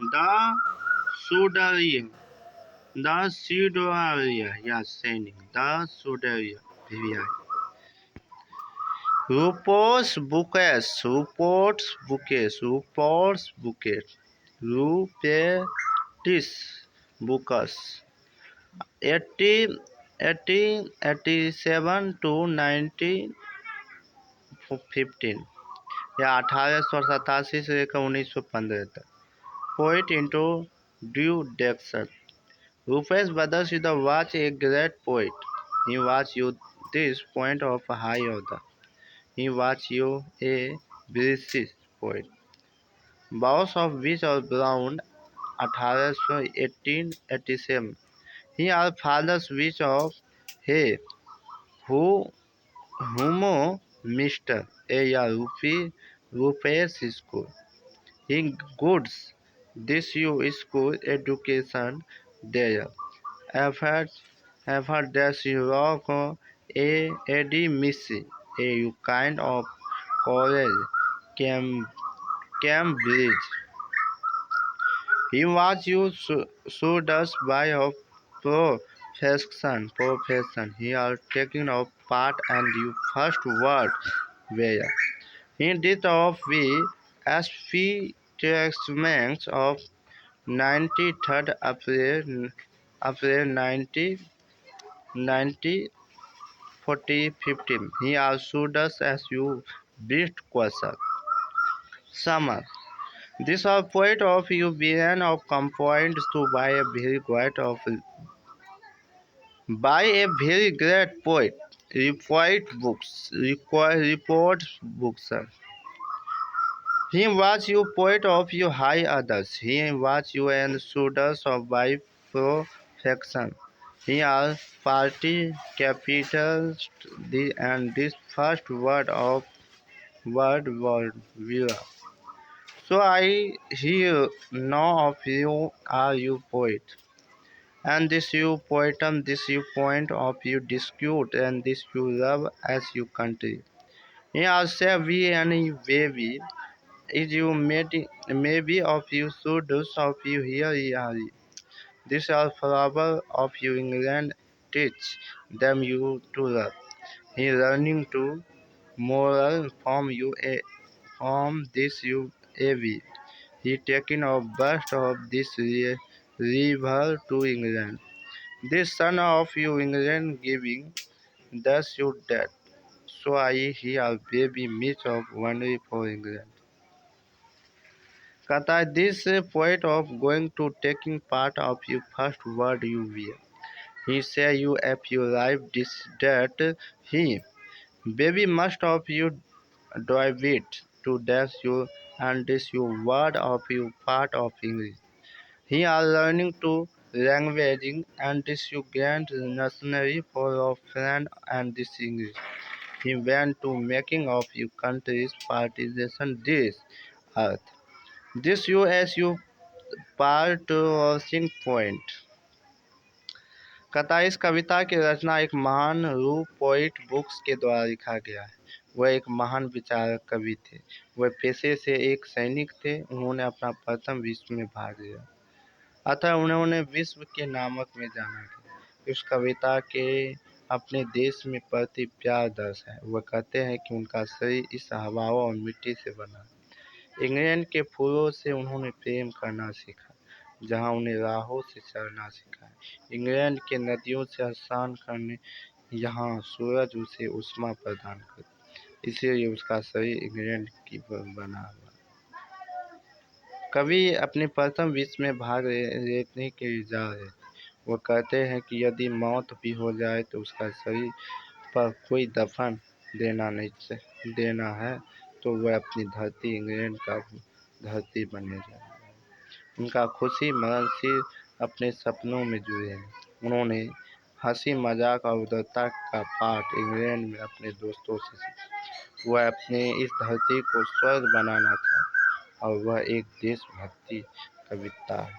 The Sudaria. The Sudaria. Yes, saying the Sudaria. VI. Rupor's bouquets. Rupor's bouquets. Rupor's bouquet. Rupetis bouquets. 87 to 1915 या 1887 से लेकर 1915 तक. Poet introduction. Rufus Brothers is was a great poet. He was you this point of high order. He was you a British poet. Bows of which are brown 1887. He are fathers which of he who Humo Mr. A. Rufus School. He goods this you school education there. Effort that you rock a Missy, a kind of college, Cambridge. He was used so does by of profession. He are taking a part and you first word where. He did of the establishment of 93rd April 1940-15. He also does as you brief question. Summer. This are poet of you began of complaint to by a very great poet. Report books. He was you poet of you high others. He was you and students of by perfection. He are party capitalist and this first word viewer. So I hear know of you are you poet. And this you poetum, this you point of you dispute, and this you love as you country. He also we any baby. Is you maybe of you so does of you here are. This are flower of you England teach them you to love. He learning to moral from this you av. He taking a burst of this river to England. This son of you England giving thus your death. So I he a baby meat of wonder for England. Kata this poet of going to taking part of your first word you wear. He say you if you life this death he baby must of you drive it to death you and this your word of you part of English. He are learning to languaging and this you grant necessary for your friend and this English. He went to making of you country's partition this earth. This you as you passing point. कथा इस कविता की रचना एक महान रूप poet books के द्वारा लिखा गया है। वह एक महान विचारक कवि थे। वह पेशे से एक सैनिक थे। उन्होंने अपना प्रथम विश्व में भाग लिया, अतः उन्होंने विश्व के नामक में जाना गया। इस कविता के अपने देश में प्रति प्यार दर्श है। वह कहते हैं कि उनका शरीर इस हवाओं और मिट्टी से बना। इंग्लैंड के फूलों से उन्होंने प्रेम करना सीखा, जहां उन्हें राहों से चलना सीखा है। इंग्लैंड के नदियों से स्नान करने, यहाँ सूरज उसे उष्मा प्रदान करता, इसलिए उसका शरीर इंग्लैंड की बना हुआ। कवि अपने प्रथम विश्व में भाग लेने के जा रहे थे। वो कहते हैं कि यदि मौत भी हो जाए तो उसका शरीर पर कोई दफन देना है तो वह अपनी धरती इंग्लैंड का धरती बनेगा। उनका खुशी मरण सिर्फ अपने सपनों में जुड़े हैं। उन्होंने हंसी मजाक और उदारता का पाठ इंग्लैंड में अपने दोस्तों से सीखा। वह अपने इस धरती को स्वर्ग बनाना चाहता और वह एक देशभक्ति कविता है।